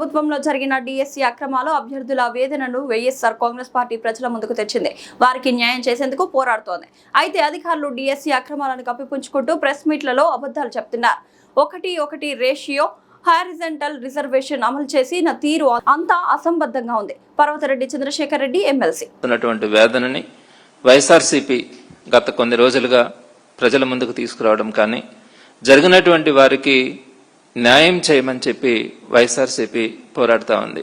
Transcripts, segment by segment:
ప్రభుత్వంలో జరిగిన డిఎస్సి అక్రమాలు అభ్యర్థుల వేదనను వైఎస్ఆర్ కాంగ్రెస్ పార్టీ ప్రజల ముందుకు తెచ్చింది. వారికి న్యాయం చేసేందుకు పోరాడుతోంది. అయితే అధికారులు డిఎస్సి అక్రమాలను కప్పిపుంచుకుంటూ ప్రెస్ మీట్లలో అబద్ధాలు చెప్తున్నారు. 1:1 రేషియో హారిజంటల్ రిజర్వేషన్ అమలు చేసిన తీరు అంతా అసంబద్ధంగా ఉంది. పర్వతరెడ్డి చంద్రశేఖర్ రెడ్డి ఎమ్మెల్సీ వేదనని వైఎస్ఆర్సీపీ గత కొన్ని రోజులుగా ప్రజల ముందుకు తీసుకురావడం కానీ జరిగినటువంటి వారికి న్యాయం చేయమని చెప్పి వైఎస్ఆర్సీపీ పోరాడుతూ ఉంది.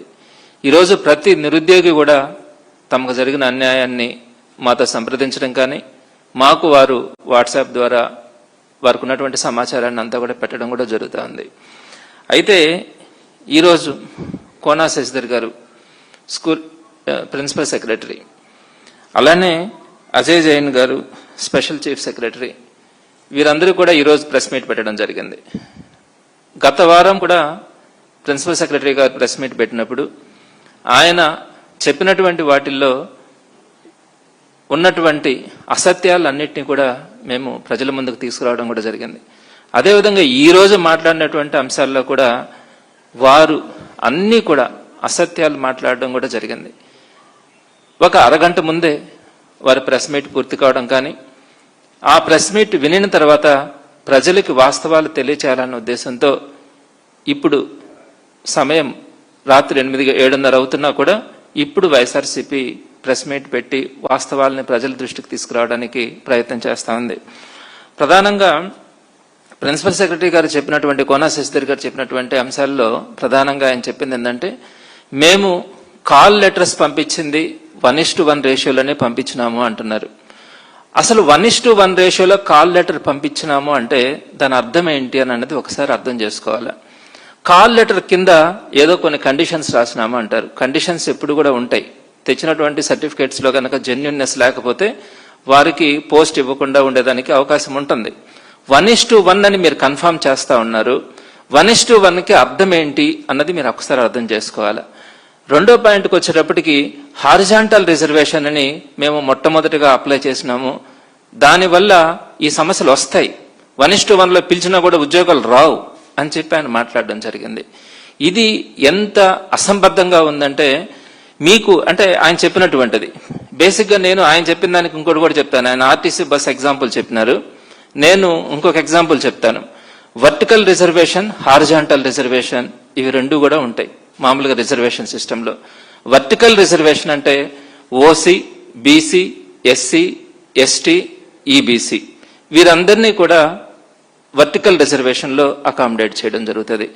ఈరోజు ప్రతి నిరుద్యోగి కూడా తమకు జరిగిన అన్యాయాన్ని మాతో సంప్రదించడం కానీ మాకు వారు వాట్సాప్ ద్వారా వారికి ఉన్నటువంటి సమాచారాన్ని అంతా కూడా పెట్టడం కూడా జరుగుతూ ఉంది. అయితే ఈరోజు కోనా శశిధర్ గారు స్కూల్ ప్రిన్సిపల్ సెక్రటరీ, అలానే అజయ్ జైన్ గారు స్పెషల్ చీఫ్ సెక్రటరీ, వీరందరూ కూడా ఈరోజు ప్రెస్ మీట్ పెట్టడం జరిగింది. గత వారం కూడా ప్రిన్సిపల్ సెక్రటరీ గారు ప్రెస్ మీట్ పెట్టినప్పుడు ఆయన చెప్పినటువంటి వాటిల్లో ఉన్నటువంటి అసత్యాలన్నింటినీ కూడా మేము ప్రజల ముందుకు తీసుకురావడం కూడా జరిగింది. అదేవిధంగా ఈరోజు మాట్లాడినటువంటి అంశాల్లో కూడా వారు అన్నీ కూడా అసత్యాలు మాట్లాడడం కూడా జరిగింది. ఒక అరగంట ముందే వారి ప్రెస్ మీట్ పూర్తి కావడం కానీ ఆ ప్రెస్ మీట్ వినిన తర్వాత ప్రజలకు వాస్తవాలు తెలియచేయాలన్న ఉద్దేశంతో ఇప్పుడు సమయం రాత్రి 8:30 అవుతున్నా కూడా ఇప్పుడు వైఎస్ఆర్సీపీ ప్రెస్ మీట్ పెట్టి వాస్తవాలని ప్రజల దృష్టికి తీసుకురావడానికి ప్రయత్నం చేస్తూ ఉంది. ప్రధానంగా ప్రిన్సిపల్ సెక్రటరీ గారు చెప్పినటువంటి కోనా శశిధర్ గారు చెప్పినటువంటి అంశాల్లో ప్రధానంగా ఆయన చెప్పింది ఏంటంటే, మేము కాల్ లెటర్స్ పంపించింది 1:1 రేషియోలోనే పంపించినాము అంటున్నారు. అసలు 1:1 రేషియోలో కాల్ లెటర్ పంపించినాము అంటే దాని అర్థం ఏంటి అని అన్నది ఒకసారి అర్థం చేసుకోవాలి. కాల్ లెటర్ కింద ఏదో కొన్ని కండిషన్స్ రాసినాము అంటారు. కండిషన్స్ ఎప్పుడు కూడా ఉంటాయి. తెచ్చినటువంటి సర్టిఫికేట్స్ లో కనుక జెన్యున్నెస్ లేకపోతే వారికి పోస్ట్ ఇవ్వకుండా ఉండేదానికి అవకాశం ఉంటుంది. 1:1 అని మీరు కన్ఫర్మ్ చేస్తా ఉన్నారు. 1:1కి అర్థం ఏంటి అన్నది మీరు ఒకసారి అర్థం చేసుకోవాలి. రెండో పాయింట్కి వచ్చేటప్పటికి హారిజాంటల్ రిజర్వేషన్ అని మేము మొట్టమొదటిగా అప్లై చేసినాము. దానివల్ల ఈ సమస్యలు వస్తాయి. 1:1లో పిలిచినా కూడా ఉద్యోగాలు రావు అని చెప్పి ఆయన మాట్లాడడం జరిగింది. ఇది ఎంత అసంబద్ధంగా ఉందంటే మీకు అంటే ఆయన చెప్పినటువంటిది బేసిక్గా నేను ఆయన చెప్పిన దానికి ఇంకోటి కూడా చెప్తాను. ఆయన ఆర్టీసీ బస్ ఎగ్జాంపుల్ చెప్పినారు. నేను ఇంకొక ఎగ్జాంపుల్ చెప్తాను. వర్టికల్ రిజర్వేషన్, హారిజాంటల్ రిజర్వేషన్ ఇవి రెండు కూడా ఉంటాయి మామూలుగా రిజర్వేషన్ సిస్టంలో. వర్టికల్ రిజర్వేషన్ అంటే OC, BC, SC, ST, EBC వీరందరినీ కూడా వర్టికల్ రిజర్వేషన్ లో అకామిడేట్ చేయడం జరుగుతుంది.